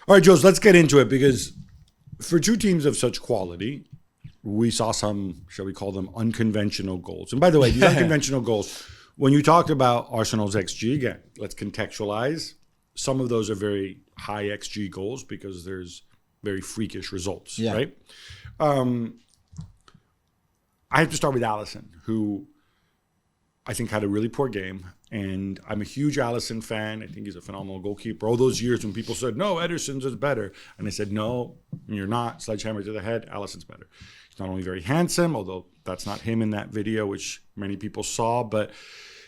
All right, Jules, let's get into it because for two teams of such quality, we saw some, shall we call them, unconventional goals. And by the way, these unconventional goals, when you talked about Arsenal's XG, again, let's contextualize. Some of those are very high XG goals because there's very freakish results, right? I have to start with Alisson, who I think had a really poor game. And I'm a huge Alisson fan. I think he's a phenomenal goalkeeper. All those years when people said, no, Ederson's is better. And I said, no, you're not. Sledgehammer to the head, Alisson's better. He's not only very handsome, although that's not him in that video, which many people saw, but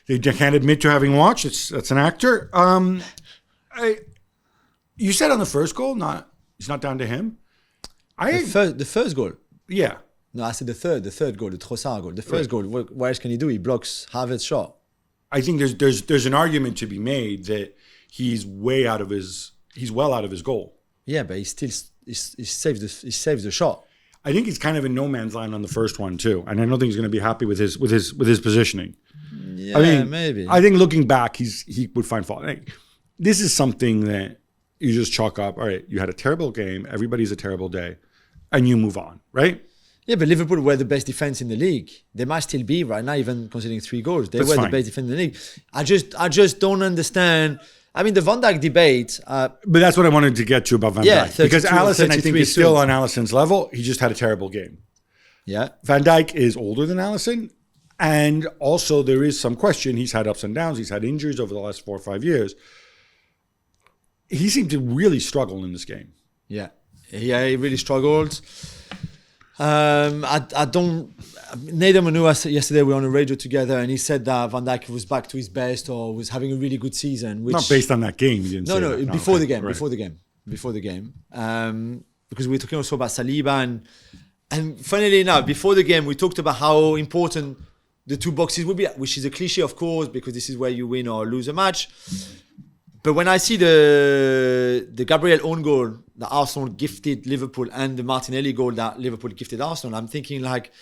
they can't admit to having watched. That's an actor. You said on the first goal, it's not down to him. The first goal? Yeah. No, I said the third goal, the Trossard goal. The first goal, what else can he do? He blocks Havertz's shot. I think there's an argument to be made that he's well out of his goal. Yeah, but he saves the shot. I think he's kind of in no man's land on the first one too, and I don't think he's going to be happy with his positioning. Yeah, I mean, maybe. I think looking back, he would find fault. This is something that you just chalk up. All right, you had a terrible game. Everybody's a terrible day, and you move on, right? Yeah, but Liverpool were the best defense in the league. They might still be right now, even considering 3 goals. They were the best defense in the league. I just don't understand. I mean, the Van Dijk debate. But that's what I wanted to get to about Van Dijk. Because Alisson, I think, is still on Alisson's level. He just had a terrible game. Yeah. Van Dijk is older than Alisson. And also there is some question. He's had ups and downs. He's had injuries over the last 4 or 5 years. He seemed to really struggle in this game. Yeah. Yeah, he really struggled. I don't. Nathan Manu, yesterday we were on the radio together, and he said that Van Dijk was back to his best or was having a really good season. Which, not based on that game. You didn't say that. Before the game. Right. Before the game. Because we were talking also about Saliba and funnily enough, before the game we talked about how important the 2 boxes would be, which is a cliche, of course, because this is where you win or lose a match. But when I see the Gabriel own goal that Arsenal gifted Liverpool and the Martinelli goal that Liverpool gifted Arsenal, I'm thinking like,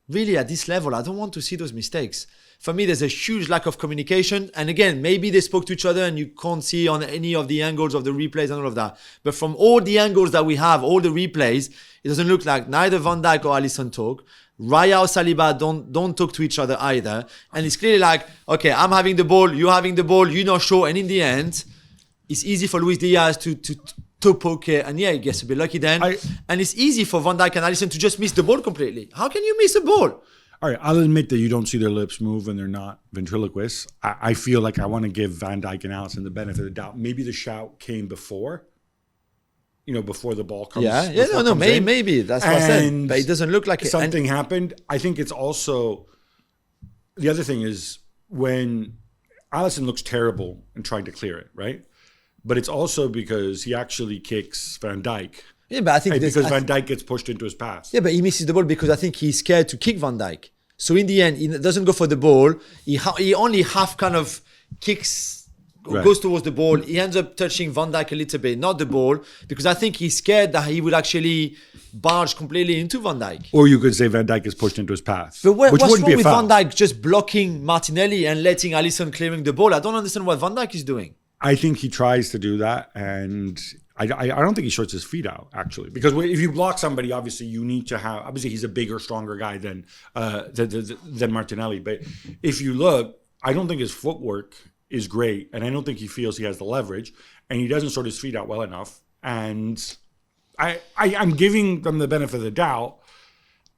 really at this level, I don't want to see those mistakes. For me, there's a huge lack of communication. And again, maybe they spoke to each other and you can't see on any of the angles of the replays and all of that. But from all the angles that we have, all the replays, it doesn't look like neither Van Dijk or Alisson talk. Raya or Saliba don't talk to each other either. And it's clearly like, okay, I'm having the ball, you're having the ball, you're not sure. And in the end, it's easy for Luis Diaz to poke it, and he gets a bit lucky then. And it's easy for Van Dijk and Alisson to just miss the ball completely. How can you miss a ball? All right, I'll admit that you don't see their lips move and they're not ventriloquists. I feel like I want to give Van Dijk and Alisson the benefit of the doubt. Maybe the shout came before the ball comes. Maybe that's what I said. But it doesn't look like something happened. I think it's also the other thing is when Alisson looks terrible and trying to clear it, right? But it's also because he actually kicks Van Dijk. Yeah, but I think Van Dijk gets pushed into his pass. Yeah, but he misses the ball because I think he's scared to kick Van Dijk. So in the end, he doesn't go for the ball. He only half kind of kicks, goes towards the ball. He ends up touching Van Dijk a little bit, not the ball, because I think he's scared that he would actually barge completely into Van Dijk. Or you could say Van Dijk is pushed into his path. But what's wrong with Van Dijk just blocking Martinelli and letting Alisson clearing the ball? I don't understand what Van Dijk is doing. I think he tries to do that, and I don't think he shorts his feet out, actually. Because if you block somebody, obviously you need to have... Obviously, he's a bigger, stronger guy than Martinelli. But if you look, I don't think his footwork is great, and I don't think he feels he has the leverage, and he doesn't sort his feet out well enough. And I'm giving them the benefit of the doubt.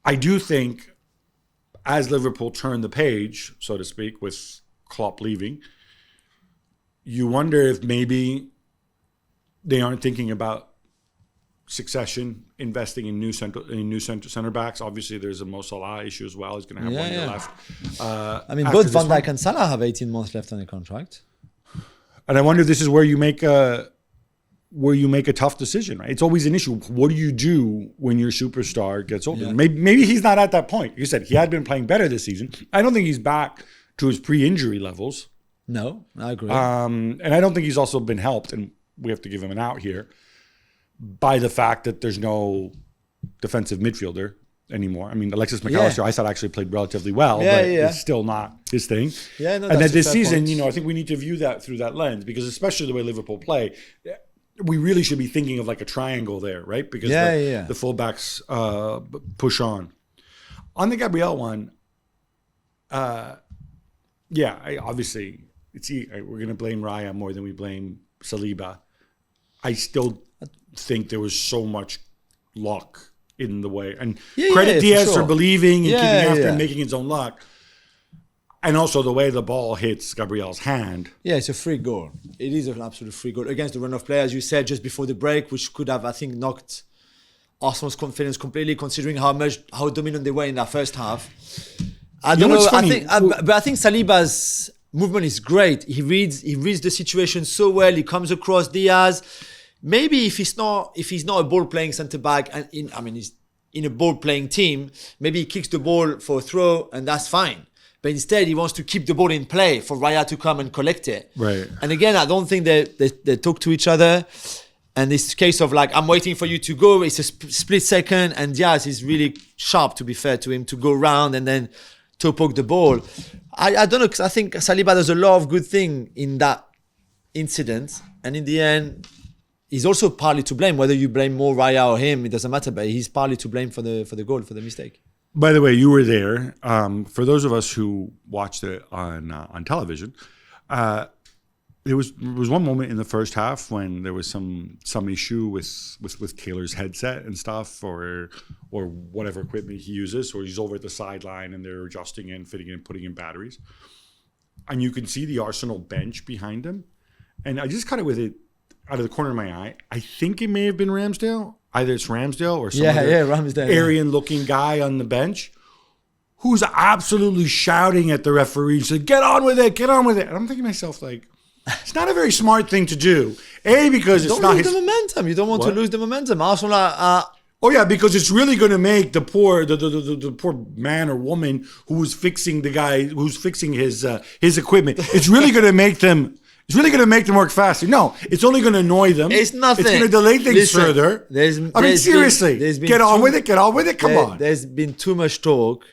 I do think, as Liverpool turn the page, so to speak, with Klopp leaving... You wonder if maybe they aren't thinking about succession, investing in new center backs. Obviously, there's a Mo Salah issue as well. He's going to have 1 year left. I mean, both Van Dijk and Salah have 18 months left on the contract. And I wonder if this is where you make a tough decision. Right? It's always an issue. What do you do when your superstar gets older? Yeah. Maybe he's not at that point. You said he had been playing better this season. I don't think he's back to his pre-injury levels. No, I agree. And I don't think he's also been helped, and we have to give him an out here, by the fact that there's no defensive midfielder anymore. I mean, Alexis McAllister, I thought actually played relatively well, but it's still not his thing. Yeah, no, and then this season, I think we need to view that through that lens, because especially the way Liverpool play, we really should be thinking of like a triangle there, right? Because the fullbacks push on. On the Gabriel one, obviously we're going to blame Raya more than we blame Saliba. I still think there was so much luck in the way, and credit Diaz for believing and keeping after and making his own luck. And also the way the ball hits Gabriel's hand. Yeah, it's a free goal. It is an absolute free goal against the run of play, as you said, just before the break, which could have, I think, knocked Arsenal's confidence completely, considering how dominant they were in that first half. I don't know. But I think Saliba's movement is great. He reads the situation so well. He comes across Diaz. Maybe if he's not a ball playing centre back, and he's in a ball playing team, maybe he kicks the ball for a throw, and that's fine. But instead, he wants to keep the ball in play for Raya to come and collect it. Right. And again, I don't think they talk to each other. And this case of like, I'm waiting for you to go. It's a split second. And Diaz is really sharp, to be fair to him, to go round and then toe poke the ball. I don't know, because I think Saliba does a lot of good thing in that incident. And in the end, he's also partly to blame. Whether you blame more Raya or him, it doesn't matter. But he's partly to blame for the goal, for the mistake. By the way, you were there. For those of us who watched it on television, there was one moment in the first half when there was some issue with Taylor's headset and stuff, or whatever equipment he uses, or he's over at the sideline and they're adjusting and fitting in, putting in batteries, and you can see the Arsenal bench behind him, and I just kind of with it out of the corner of my eye, I think it may have been Ramsdale. Either it's Ramsdale or some Ramsdale, Aryan-looking guy on the bench who's absolutely shouting at the referee, saying, get on with it. And I'm thinking to myself, like, it's not a very smart thing to do. Because it's not his... the momentum. You don't want to lose the momentum. Arsenal are... Oh yeah, because it's really going to make the poor man or woman who's fixing his equipment. It's really going to make them... It's really going to make them work faster. No, it's only going to annoy them. It's nothing. It's going to delay things further. Seriously. Get on with it. Come on. There's been too much talk